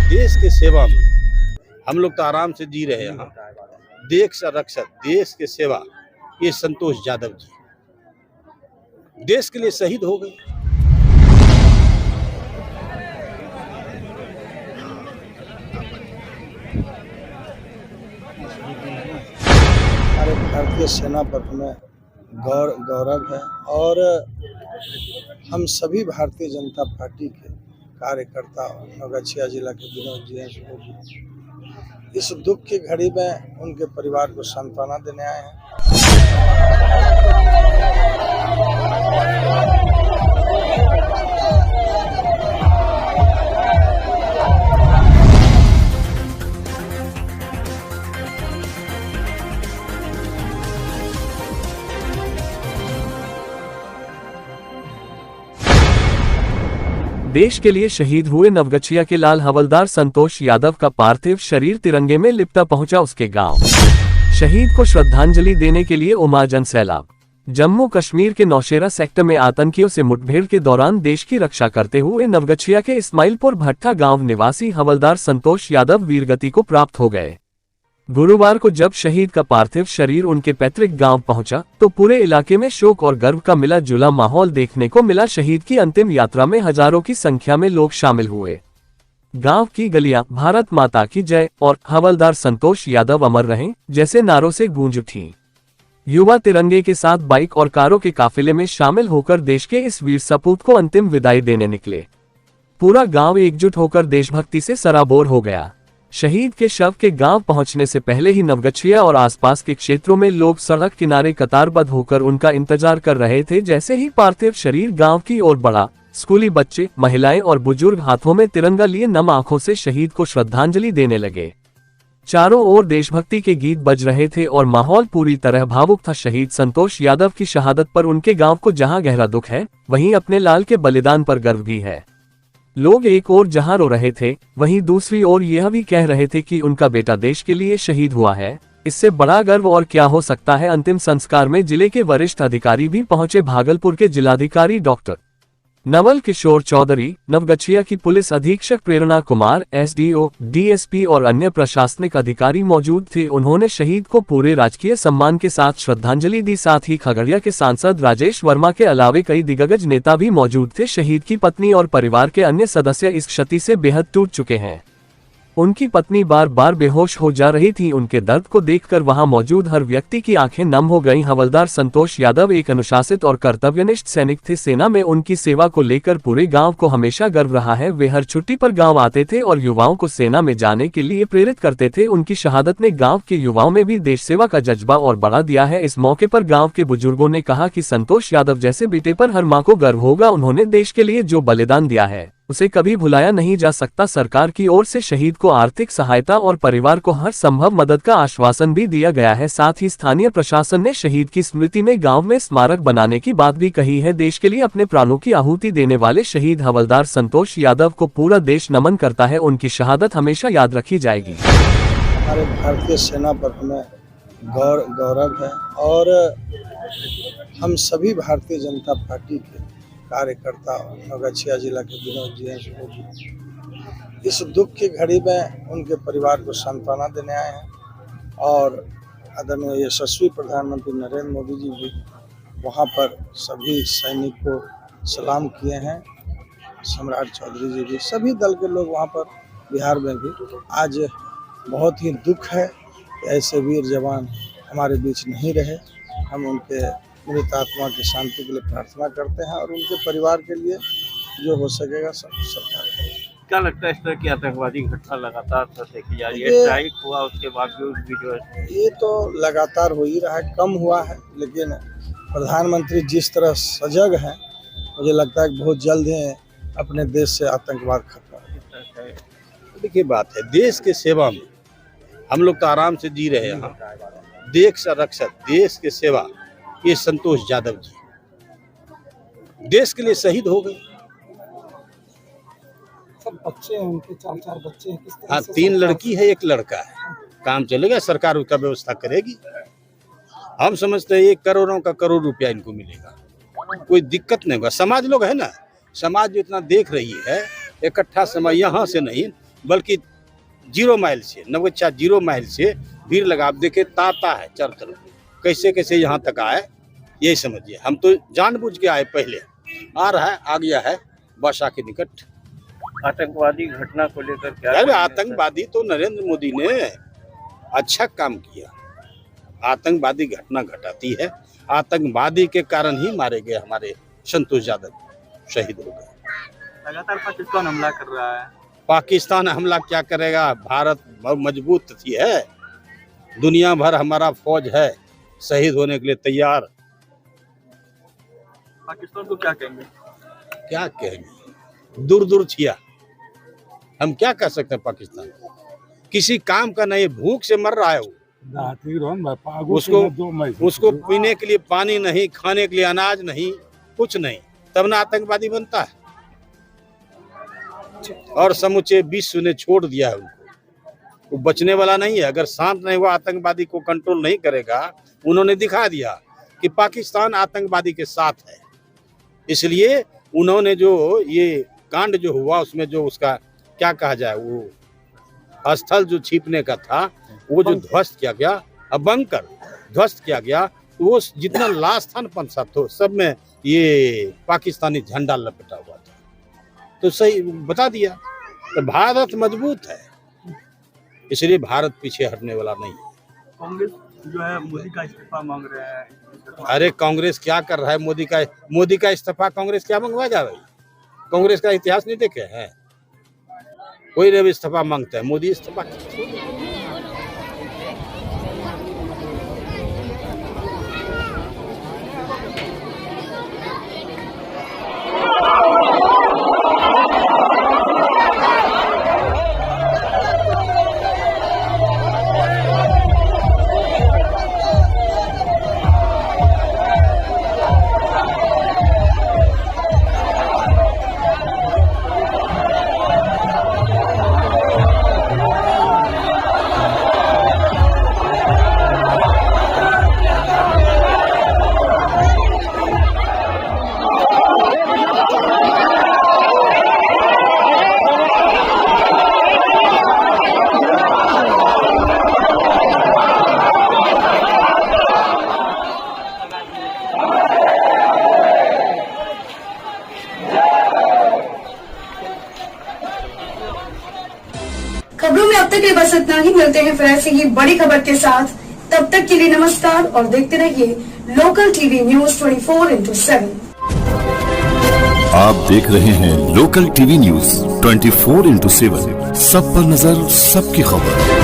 देश के सेवा में हम लोग तो आराम से जी रहे हैं। यहाँ देश रक्षक, देश के सेवा, ये संतोष यादव जी देश के लिए शहीद हो गए। हमारे भारतीय सेना पर हमें गौरव है और हम सभी भारतीय जनता पार्टी के कार्यकर्ता नवगछिया जिला के विनोद जी इस दुख की घड़ी में उनके परिवार को सांत्वना देने आए हैं। देश के लिए शहीद हुए नवगछिया के लाल हवलदार संतोष यादव का पार्थिव शरीर तिरंगे में लिपटा पहुंचा उसके गांव। शहीद को श्रद्धांजलि देने के लिए उमाजन सैलाब। जम्मू कश्मीर के नौशेरा सेक्टर में आतंकियों से मुठभेड़ के दौरान देश की रक्षा करते हुए नवगछिया के इस्माइलपुर भट्टा गांव निवासी हवलदार संतोष यादव वीरगति को प्राप्त हो गए। गुरुवार को जब शहीद का पार्थिव शरीर उनके पैतृक गांव पहुंचा तो पूरे इलाके में शोक और गर्व का मिला जुला माहौल देखने को मिला। शहीद की अंतिम यात्रा में हजारों की संख्या में लोग शामिल हुए। गांव की गलियां भारत माता की जय और हवलदार संतोष यादव अमर रहें जैसे नारों से गूंज उठी। युवा तिरंगे के साथ बाइक और कारों के काफिले में शामिल होकर देश के इस वीर सपूत को अंतिम विदाई देने निकले। पूरा गांव एकजुट होकर देशभक्ति से सराबोर हो गया। शहीद के शव के गांव पहुंचने से पहले ही नवगछिया और आसपास के क्षेत्रों में लोग सड़क किनारे कतारबद्ध होकर उनका इंतजार कर रहे थे। जैसे ही पार्थिव शरीर गांव की ओर बढ़ा, स्कूली बच्चे, महिलाएं और बुजुर्ग हाथों में तिरंगा लिए नम आंखों से शहीद को श्रद्धांजलि देने लगे। चारों ओर देशभक्ति के गीत बज रहे थे और माहौल पूरी तरह भावुक था। शहीद संतोष यादव की शहादत पर उनके गांव को जहां गहरा दुख है, वहीं अपने लाल के बलिदान पर गर्व भी है। लोग एक ओर जहां रो रहे थे, वहीं दूसरी ओर यह भी कह रहे थे कि उनका बेटा देश के लिए शहीद हुआ है। इससे बड़ा गर्व और क्या हो सकता है। अंतिम संस्कार में जिले के वरिष्ठ अधिकारी भी पहुंचे। भागलपुर के जिलाधिकारी डॉक्टर नवल किशोर चौधरी, नवगछिया की पुलिस अधीक्षक प्रेरणा कुमार, एसडीओ, डीएसपी और अन्य प्रशासनिक अधिकारी मौजूद थे। उन्होंने शहीद को पूरे राजकीय सम्मान के साथ श्रद्धांजलि दी। साथ ही खगड़िया के सांसद राजेश वर्मा के अलावे कई दिग्गज नेता भी मौजूद थे। शहीद की पत्नी और परिवार के अन्य सदस्य इस क्षति से बेहद टूट चुके हैं। उनकी पत्नी बार बार बेहोश हो जा रही थी। उनके दर्द को देखकर वहां मौजूद हर व्यक्ति की आंखें नम हो गईं। हवलदार संतोष यादव एक अनुशासित और कर्तव्यनिष्ठ सैनिक थे। सेना में उनकी सेवा को लेकर पूरे गांव को हमेशा गर्व रहा है। वे हर छुट्टी पर गांव आते थे और युवाओं को सेना में जाने के लिए प्रेरित करते थे। उनकी शहादत ने गाँव के युवाओं में भी देश सेवा का जज्बा और बढ़ा दिया है। इस मौके पर गाँव के बुजुर्गों ने कहा कि संतोष यादव जैसे बेटे पर हर माँ को गर्व होगा। उन्होंने देश के लिए जो बलिदान दिया है उसे कभी भुलाया नहीं जा सकता। सरकार की ओर से शहीद को आर्थिक सहायता और परिवार को हर संभव मदद का आश्वासन भी दिया गया है। साथ ही स्थानीय प्रशासन ने शहीद की स्मृति में गांव में स्मारक बनाने की बात भी कही है। देश के लिए अपने प्राणों की आहुति देने वाले शहीद हवलदार संतोष यादव को पूरा देश नमन करता है। उनकी शहादत हमेशा याद रखी जाएगी। हमारे भारतीय सेना पर हमें गौरव है और हम सभी भारतीय जनता पार्टी के कार्यकर्ता नवगछिया जिला के विनोद जी इस दुख की घड़ी में उनके परिवार को सांत्वना देने आए हैं। और आदरणीय यशस्वी प्रधानमंत्री नरेंद्र मोदी जी भी वहां पर सभी सैनिक को सलाम किए हैं। सम्राट चौधरी जी भी, सभी दल के लोग वहां पर बिहार में भी। आज बहुत ही दुख है कि ऐसे वीर जवान हमारे बीच नहीं रहे। हम उनके मृत आत्मा की शांति के लिए प्रार्थना करते हैं और उनके परिवार के लिए जो हो सकेगा सब सरकार करेगी। क्या लगता है इस तरह की आतंकवादी घटना लगातार देखी जा रही है? स्ट्राइक हुआ उसके बावजूद भी जो है ये तो लगातार हो ही रहा है, कम हुआ है। लेकिन प्रधानमंत्री जिस तरह सजग हैं, मुझे लगता है कि बहुत जल्द ही अपने देश से आतंकवाद खत्म होगा। देखिए बात है, देश के सेवा में हम लोग तो आराम से जी रहे हैं। यहाँ देश रक्षक, देश के सेवा, ये संतोष यादव जी देश के लिए शहीद हो गए। सब बच्चे हैं उनके, 4 बच्चे हैं। किस तरह हाँ, 3 लड़की है, 1 लड़का है। काम चलेगा, सरकार उसका व्यवस्था करेगी। हम समझते हैं 1 करोड़ों का करोड़ रुपया इनको मिलेगा, कोई दिक्कत नहीं होगा। समाज लोग है ना, समाज जितना देख रही है, इकट्ठा समय यहाँ से नहीं, बल्कि 0 माइल से, नवगछिया 0 माइल से भीड़ लगा। आप देखे ताता है चारों तरफ, कैसे कैसे यहाँ तक आए यही समझिए। हम तो जानबूझ के आए, पहले आ रहा है, आ गया है बादशाह के निकट। आतंकवादी घटना को लेकर क्या? अरे आतंकवादी तो नरेंद्र मोदी ने अच्छा काम किया। आतंकवादी घटना घटाती है, आतंकवादी के कारण ही मारे गए हमारे संतोष यादव, शहीद हो गए। लगातार पाकिस्तान हमला कर रहा है। पाकिस्तान हमला क्या करेगा? भारत बहुत मजबूत थी है, दुनिया भर हमारा फौज है शहीद होने के लिए तैयार। पाकिस्तान को क्या कहेंगे? क्या कहेंगे? दूर दूर छिया, हम क्या कह सकते हैं? पाकिस्तान किसी काम का नहीं, भूख से मर रहा है वो। उसको पीने के लिए पानी नहीं, खाने के लिए अनाज नहीं, कुछ नहीं, तब ना आतंकवादी बनता है। और समूचे विश्व ने छोड़ दिया है उनको, वो बचने वाला नहीं है। अगर शांत नहीं हुआ, आतंकवादी को कंट्रोल नहीं करेगा। उन्होंने दिखा दिया कि पाकिस्तान आतंकवादी के साथ है, इसलिए उन्होंने जो ये कांड जो हुआ उसमें जो उसका क्या कहा जाए, वो स्थल जो छिपने का था वो जो ध्वस्त किया गया, बंकर ध्वस्त किया गया, तो वो जितना लाश था न 5-7 तो सब में ये पाकिस्तानी झंडा लपेटा हुआ था। तो सही बता दिया, तो भारत मजबूत है, इसलिए भारत पीछे हटने वाला नहीं है। कांग्रेस जो है मोदी का इस्तीफा मांग रहे हैं। अरे कांग्रेस क्या कर रहा है? मोदी का इस्तीफा कांग्रेस क्या मंगवा जा रही? कांग्रेस का इतिहास नहीं देखे हैं? कोई भी इस्तीफा मांगता है, मोदी इस्तीफा। खबरों में अब तक ये बस इतना ही। मिलते हैं फिर ऐसी ही बड़ी खबर के साथ, तब तक के लिए नमस्कार और देखते रहिए लोकल टीवी न्यूज 24/7। आप देख रहे हैं लोकल टीवी न्यूज 24/7, सब पर नजर, सबकी खबर।